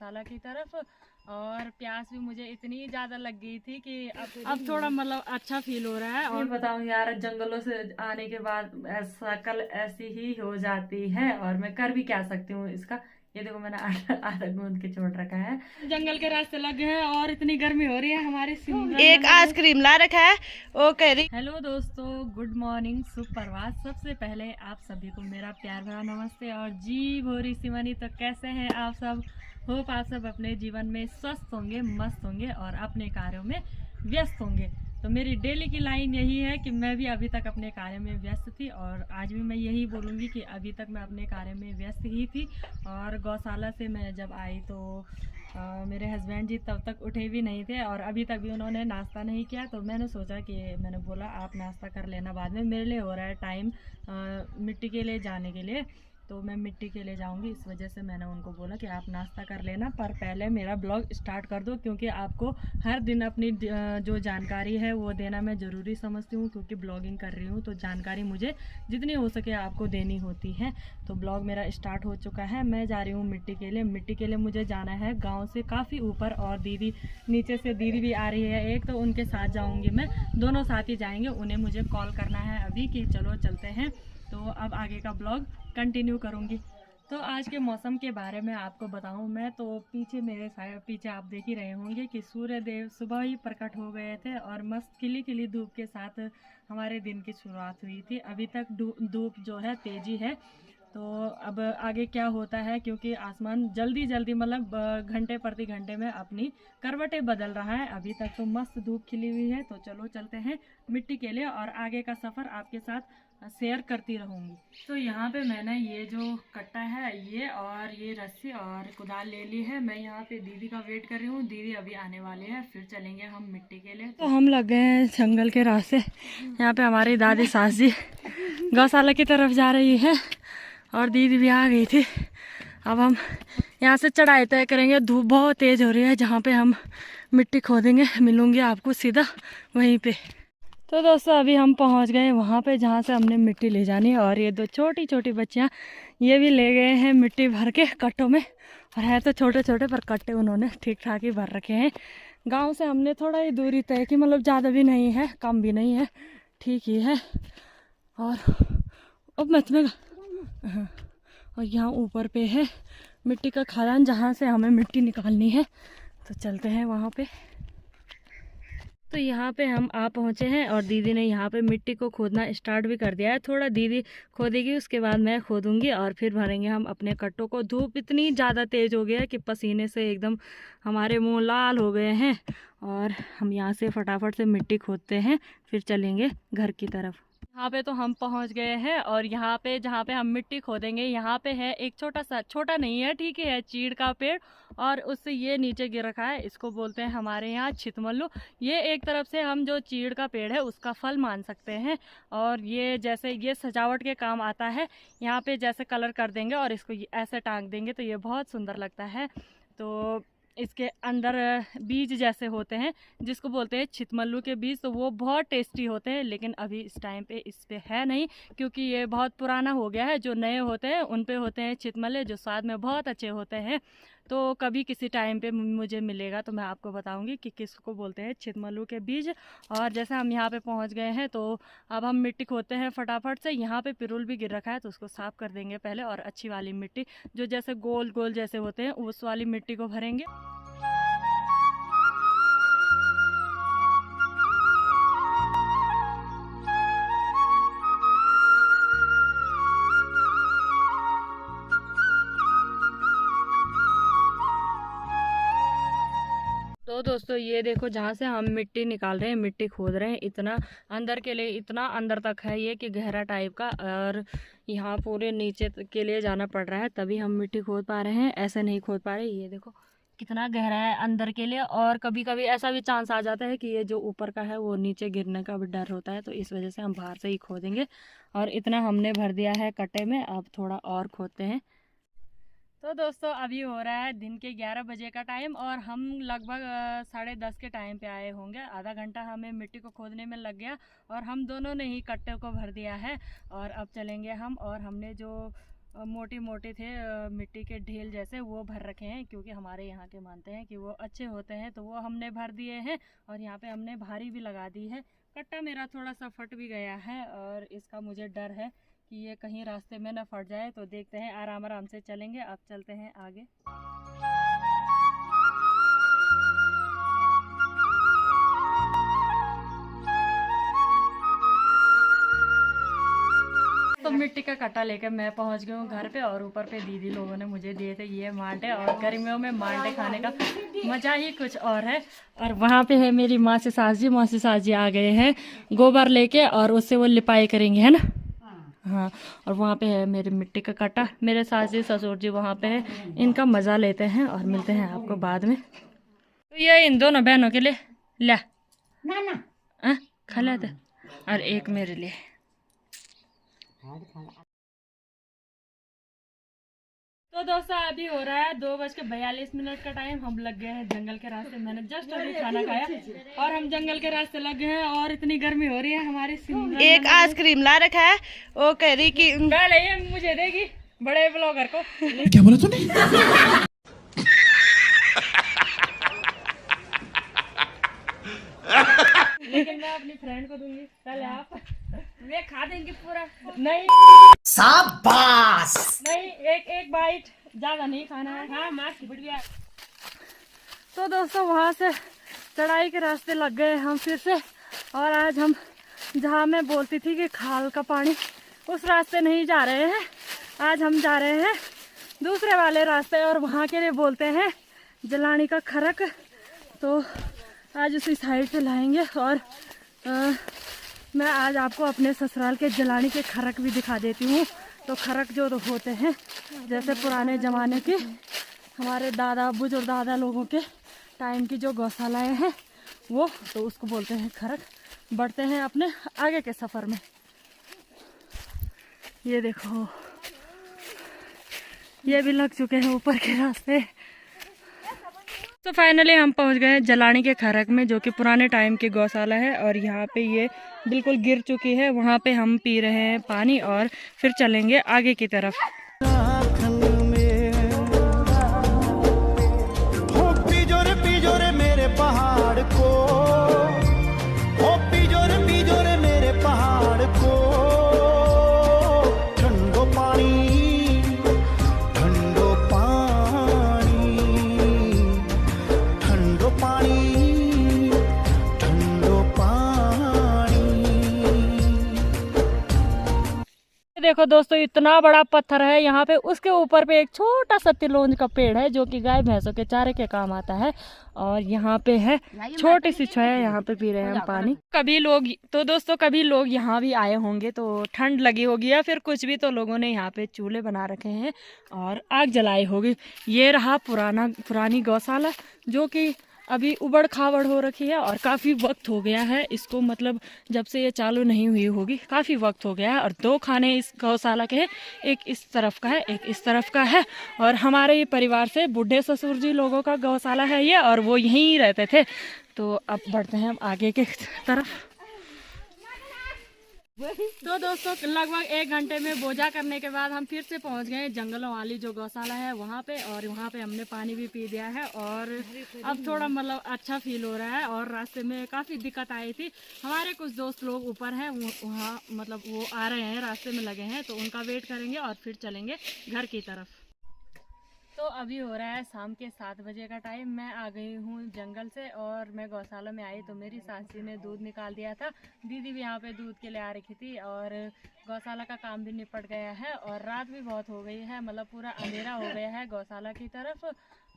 गौशाला की तरफ। और प्यास भी मुझे इतनी ज़्यादा लग गई थी कि अब थोड़ा मतलब अच्छा फील हो रहा है। और बताऊँ यार, जंगलों से आने के बाद ऐसा कल ऐसी ही हो जाती है, और मैं कर भी क्या सकती हूँ इसका। ये देखो मैंने आधा गूंद के छोड़ रखा है। जंगल के रास्ते लगे हैं और इतनी गर्मी हो रही है। हमारे एक आइसक्रीम ला रखा है, वो कह रही। हेलो दोस्तों, गुड मॉर्निंग, सुप्रभात। सबसे पहले आप सभी को मेरा प्यार भरा नमस्ते और जी भोरी सिमनी। तो कैसे हैं आप सब? होप आप सब अपने जीवन में स्वस्थ होंगे, मस्त होंगे और अपने कार्यों में व्यस्त होंगे। तो मेरी डेली की लाइन यही है कि मैं भी अभी तक अपने कार्य में व्यस्त थी, और आज भी मैं यही बोलूँगी कि अभी तक मैं अपने कार्य में व्यस्त ही थी। और गौशाला से मैं जब आई तो मेरे हस्बैंड जी तब तक उठे भी नहीं थे, और अभी तक भी उन्होंने नाश्ता नहीं किया। तो मैंने सोचा कि मैंने बोला आप नाश्ता कर लेना, बाद में मेरे लिए हो रहा है टाइम मिट्टी के लिए जाने के लिए। तो मैं मिट्टी के लिए जाऊंगी, इस वजह से मैंने उनको बोला कि आप नाश्ता कर लेना, पर पहले मेरा ब्लॉग स्टार्ट कर दो, क्योंकि आपको हर दिन अपनी जो जानकारी है वो देना मैं ज़रूरी समझती हूँ, क्योंकि ब्लॉगिंग कर रही हूँ तो जानकारी मुझे जितनी हो सके आपको देनी होती है। तो ब्लॉग मेरा स्टार्ट हो चुका है। मैं जा रही हूँ मिट्टी के लिए। मिट्टी के लिए मुझे जाना है गाँव से काफ़ी ऊपर, और दीदी नीचे से दीदी भी आ रही है एक, तो उनके साथ जाऊँगी मैं। दोनों साथ ही जाएंगे। उन्हें मुझे कॉल करना है अभी कि चलो चलते हैं। तो अब आगे का ब्लॉग कंटिन्यू करूँगी। तो आज के मौसम के बारे में आपको बताऊं मैं, तो पीछे मेरे पीछे आप देख ही रहे होंगे कि सूर्य देव सुबह ही प्रकट हो गए थे, और मस्त खिली खिली धूप के साथ हमारे दिन की शुरुआत हुई थी। अभी तक धूप जो है तेजी है। तो अब आगे क्या होता है, क्योंकि आसमान जल्दी जल्दी मतलब घंटे प्रति घंटे में अपनी करवटें बदल रहा है। अभी तक तो मस्त धूप खिली हुई है। तो चलो चलते हैं मिट्टी के लिए, और आगे का सफ़र आपके साथ शेयर करती रहूँगी। तो यहाँ पे मैंने ये जो कट्टा है ये और ये रस्सी और कुदाल ले ली है। मैं यहाँ पे दीदी का वेट कर रही हूँ। दीदी अभी आने वाली है, फिर चलेंगे हम मिट्टी के लिए। तो हम लग गए हैं जंगल के रास्ते। यहाँ पे हमारी दादी सास जी गौशाला की तरफ जा रही है, और दीदी भी आ गई थी। अब हम यहाँ से चढ़ाई तय करेंगे। धूप बहुत तेज़ हो रही है। जहाँ पे हम मिट्टी खोदेंगे मिलूँगी आपको सीधा वहीं पे। तो दोस्तों अभी हम पहुँच गए वहाँ पे जहाँ से हमने मिट्टी ले जानी है, और ये दो छोटी छोटी बच्चियाँ ये भी ले गए हैं मिट्टी भर के कट्टों में। और है तो छोटे छोटे, पर कट्टे उन्होंने ठीक ठाक ही भर रखे हैं। गाँव से हमने थोड़ा ही दूरी तय की, मतलब ज़्यादा भी नहीं है कम भी नहीं है, ठीक ही है। और अब मत में और यहाँ ऊपर पे है मिट्टी का खदान, जहाँ से हमें मिट्टी निकालनी है। तो चलते हैं वहाँ पे। तो यहाँ पे हम आ पहुँचे हैं, और दीदी ने यहाँ पे मिट्टी को खोदना स्टार्ट भी कर दिया है। थोड़ा दीदी खोदेगी, उसके बाद मैं खोदूँगी, और फिर भरेंगे हम अपने कट्टों को। धूप इतनी ज़्यादा तेज़ हो गया है कि पसीने से एकदम हमारे मुँह लाल हो गए हैं। और हम यहाँ से फटाफट से मिट्टी खोदते हैं, फिर चलेंगे घर की तरफ। यहाँ पे तो हम पहुँच गए हैं, और यहाँ पे जहाँ पे हम मिट्टी खोदेंगे यहाँ पे है एक छोटा सा, छोटा नहीं है ठीक है, चीड़ का पेड़, और उससे ये नीचे गिर रखा है। इसको बोलते हैं हमारे यहाँ छितमल्लू। ये एक तरफ से हम जो चीड़ का पेड़ है उसका फल मान सकते हैं, और ये जैसे ये सजावट के काम आता है। यहाँ पे जैसे कलर कर देंगे और इसको ऐसे टांग देंगे तो ये बहुत सुंदर लगता है। तो इसके अंदर बीज जैसे होते हैं जिसको बोलते हैं छितमल्लू के बीज, तो वो बहुत टेस्टी होते हैं। लेकिन अभी इस टाइम पे इस पे है नहीं, क्योंकि ये बहुत पुराना हो गया है। जो नए होते हैं उन पे होते हैं छितमल्ले, जो स्वाद में बहुत अच्छे होते हैं। तो कभी किसी टाइम पे मुझे मिलेगा तो मैं आपको बताऊंगी कि किसको बोलते हैं छितमल्लू के बीज। और जैसे हम यहाँ पे पहुँच गए हैं, तो अब हम मिट्टी खोदते हैं फटाफट से। यहाँ पे पिरुल भी गिर रखा है, तो उसको साफ़ कर देंगे पहले, और अच्छी वाली मिट्टी जो जैसे गोल गोल जैसे होते हैं उस वाली मिट्टी को भरेंगे। तो दोस्तों ये देखो, जहाँ से हम मिट्टी निकाल रहे हैं, मिट्टी खोद रहे हैं, इतना अंदर के लिए, इतना अंदर तक है ये कि गहरा टाइप का, और यहाँ पूरे नीचे के लिए जाना पड़ रहा है तभी हम मिट्टी खोद पा रहे हैं, ऐसे नहीं खोद पा रहे। ये देखो कितना गहरा है अंदर के लिए, और कभी कभी ऐसा भी चांस आ जाता है कि ये जो ऊपर का है वो नीचे गिरने का भी डर होता है, तो इस वजह से हम बाहर से ही खोदेंगे। और इतना हमने भर दिया है कट्टे में, अब थोड़ा और खोदते हैं। तो दोस्तों अभी हो रहा है दिन के 11 बजे का टाइम, और हम लगभग 10:30 के टाइम पे आए होंगे। आधा घंटा हमें मिट्टी को खोदने में लग गया, और हम दोनों ने ही कट्टे को भर दिया है। और अब चलेंगे हम, और हमने जो मोटी मोटी थे, मिट्टी के ढेल जैसे, वो भर रखे हैं क्योंकि हमारे यहाँ के मानते हैं कि वो अच्छे होते हैं, तो वो हमने भर दिए हैं। और यहाँ पे हमने भारी भी लगा दी है। कट्टा मेरा थोड़ा सा फट भी गया है और इसका मुझे डर है कि ये कहीं रास्ते में ना फट जाए। तो देखते हैं, आराम आराम से चलेंगे। अब चलते हैं आगे। तो मिट्टी का कट्टा लेकर मैं पहुंच गई हूँ घर पे, और ऊपर पे दीदी लोगों ने मुझे दिए थे ये मांडे। और गर्मियों में मांडे खाने का मजा ही कुछ और है। और वहाँ पे है मेरी मासी सास जी। मासी सास जी आ गए हैं गोबर लेके, और उससे वो लिपाई करेंगे, है ना। हाँ, और वहाँ पे है मेरे मिट्टी का कट्टा। मेरे सास जी ससुर जी वहाँ पे है, इनका मजा लेते हैं और मिलते हैं आपको बाद में। तो ये इन दोनों बहनों के लिए ला ना खा लेते, और एक मेरे लिए। तो दोस्तों अभी हो रहा है 2:42 का टाइम। हम लग गए हैं जंगल के रास्ते। मैंने जस्ट अभी खाना खाया और हम जंगल के रास्ते लग गए हैं। और इतनी गर्मी हो रही है हमारी। एक आइसक्रीम ला रखा है, वो कह रही कि पहले ये मुझे देगी, बड़े ब्लॉगर को। क्या बोला तूने? लेकिन मैं अपनी फ्रेंड को दूंगी। पहले आप। वे खा देंगे पूरा। नहीं शाबाश। नहीं, एक एक बाइट, ज्यादा नहीं खाना है। हाँ, मास्क बढ़ गया। तो दोस्तों वहां से चढ़ाई के रास्ते लग गए हम फिर से। और आज हम जहाँ मैं बोलती थी कि खाल का पानी, उस रास्ते नहीं जा रहे हैं। आज हम जा रहे हैं दूसरे वाले रास्ते, और वहाँ के लिए बोलते हैं जलानी का खरक। तो आज उसी साइड से लाएंगे। और मैं आज आपको अपने ससुराल के जलानी के खरक भी दिखा देती हूँ। तो खरक जो तो होते हैं जैसे पुराने ज़माने के हमारे दादा बुजुर्ग दादा लोगों के टाइम की जो गौशालाएँ हैं वो, तो उसको बोलते हैं खरक। बढ़ते हैं अपने आगे के सफ़र में। ये देखो, ये भी लग चुके हैं ऊपर के रास्ते। तो फाइनली हम पहुंच गए जलानी के खरक में, जो कि पुराने टाइम की गौशाला है। और यहाँ पे ये बिल्कुल गिर चुकी है। वहाँ पे हम पी रहे हैं पानी और फिर चलेंगे आगे की तरफ। पीजो रे मेरे पहाड़ को, पीजो रे मेरे पहाड़ को। ठंडो पानी, ठंडो पानी, ठंडो पानी, ठंडो पानी। देखो दोस्तों, इतना बड़ा पत्थर है यहाँ पे। उसके ऊपर पे एक छोटा सा तिलोंज का पेड़ है, जो कि गाय भैंसों के चारे के काम आता है। और यहाँ पे है छोटी सी छाया, यहाँ पे पी रहे हैं हम पानी। कभी लोग यहाँ भी आए होंगे तो ठंड लगी होगी, या फिर कुछ भी, तो लोगों ने यहाँ पे चूल्हे बना रखे हैं और आग जलाई होगी। ये रहा पुरानी गौशाला, जो कि अभी उबड़ खाबड़ हो रखी है। और काफ़ी वक्त हो गया है इसको, मतलब जब से ये चालू नहीं हुई होगी काफ़ी वक्त हो गया है। और 2 खाने इस गौशाला के हैं, एक इस तरफ का है, एक इस तरफ का है। और हमारे ही परिवार से बूढ़े ससुर जी लोगों का गौशाला है ये, और वो यहीं रहते थे। तो अब बढ़ते हैं हम आगे के तरफ। तो दोस्तों लगभग 1 घंटे में बोझा करने के बाद हम फिर से पहुंच गए जंगलों वाली जो गौशाला है वहाँ पे। और वहाँ पे हमने पानी भी पी दिया है, और अब थोड़ा मतलब अच्छा फील हो रहा है। और रास्ते में काफ़ी दिक्कत आई थी। हमारे कुछ दोस्त लोग ऊपर हैं, वहाँ मतलब वो आ रहे हैं, रास्ते में लगे हैं, तो उनका वेट करेंगे और फिर चलेंगे घर की तरफ। तो अभी हो रहा है शाम के 7 बजे का टाइम। मैं आ गई हूँ जंगल से, और मैं गौशाला में आई तो मेरी सास जी ने दूध निकाल दिया था। दीदी भी यहाँ पे दूध के लिए आ रखी थी, और गौशाला का काम भी निपट गया है। और रात भी बहुत हो गई है, मतलब पूरा अंधेरा हो गया है गौशाला की तरफ।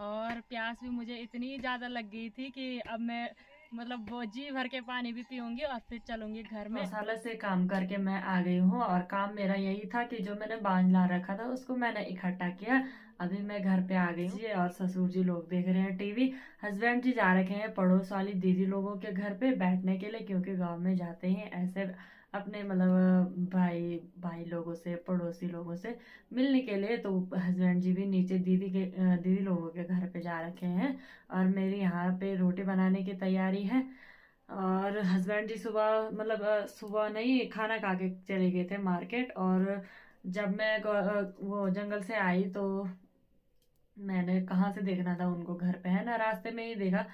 और प्यास भी मुझे इतनी ज़्यादा लग गई थी कि अब मैं मतलब वो जी भर के पानी भी पीऊँगी और फिर चलूँगी घर में। गौशाला से काम करके मैं आ गई हूँ, और काम मेरा यही था कि जो मैंने बांध ला रखा था उसको मैंने इकट्ठा किया। अभी मैं घर पे आ गई हूँ, और ससुर जी लोग देख रहे हैं टीवी। हस्बैंड जी जा रखे हैं पड़ोस वाली दीदी लोगों के घर पे बैठने के लिए, क्योंकि गांव में जाते हैं ऐसे अपने मतलब भाई लोगों से, पड़ोसी लोगों से मिलने के लिए। तो हस्बैंड जी भी नीचे दीदी लोगों के घर पे जा रखे हैं, और मेरी यहाँ पे रोटी बनाने की तैयारी है। और हस्बैंड जी सुबह नहीं खाना खा के चले गए थे मार्केट, और जब मैं वो जंगल से आई तो मैंने कहाँ से देखना था उनको, घर पे है ना, रास्ते में ही देखा।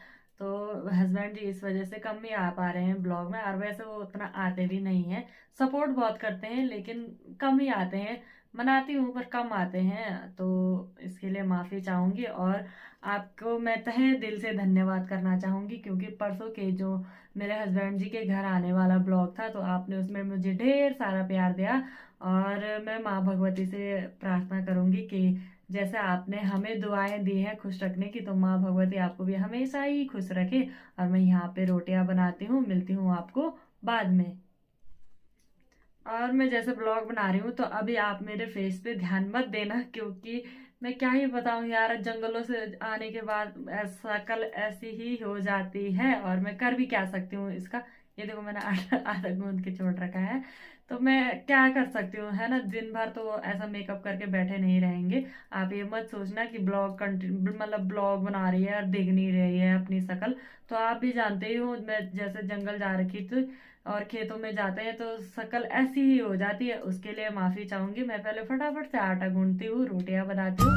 तो हस्बैंड जी इस वजह से कम ही आ पा रहे हैं ब्लॉग में, और वैसे वो उतना आते भी नहीं हैं, सपोर्ट बहुत करते हैं लेकिन कम ही आते हैं। मनाती हूँ पर कम आते हैं, तो इसके लिए माफ़ी चाहूँगी। और आपको मैं तहे दिल से धन्यवाद करना चाहूँगी, क्योंकि परसों के जो मेरे हस्बैंड जी के घर आने वाला ब्लॉग था, तो आपने उसमें मुझे ढेर सारा प्यार दिया। और मैं माँ भगवती से प्रार्थना करूँगी कि जैसे आपने हमें दुआएं दी हैं खुश रखने की, तो माँ भगवती आपको भी हमेशा ही खुश रखे। और मैं यहाँ पे रोटियां बनाती हूँ, मिलती हूँ आपको बाद में। और मैं जैसे ब्लॉग बना रही हूँ तो अभी आप मेरे फेस पे ध्यान मत देना, क्योंकि मैं क्या ही बताऊँ यार, जंगलों से आने के बाद शक्ल ऐसी ही हो जाती है, और मैं कर भी क्या सकती हूँ इसका। ये देखो मैंने आधा आधा गूंद के छोड़ रखा है, तो मैं क्या कर सकती हूँ, है ना। दिन भर तो ऐसा मेकअप करके बैठे नहीं रहेंगे। आप ये मत सोचना कि ब्लॉग मतलब ब्लॉग बना रही है और दिख नहीं रही है अपनी शक्ल। तो आप भी जानते ही हो, मैं जैसे जंगल जा रखी थी और खेतों में जाते हैं तो शक्ल ऐसी ही हो जाती है, उसके लिए माफी चाहूंगी। मैं पहले फटाफट से आटा गूंथती हूँ, रोटियां बनाती हूँ।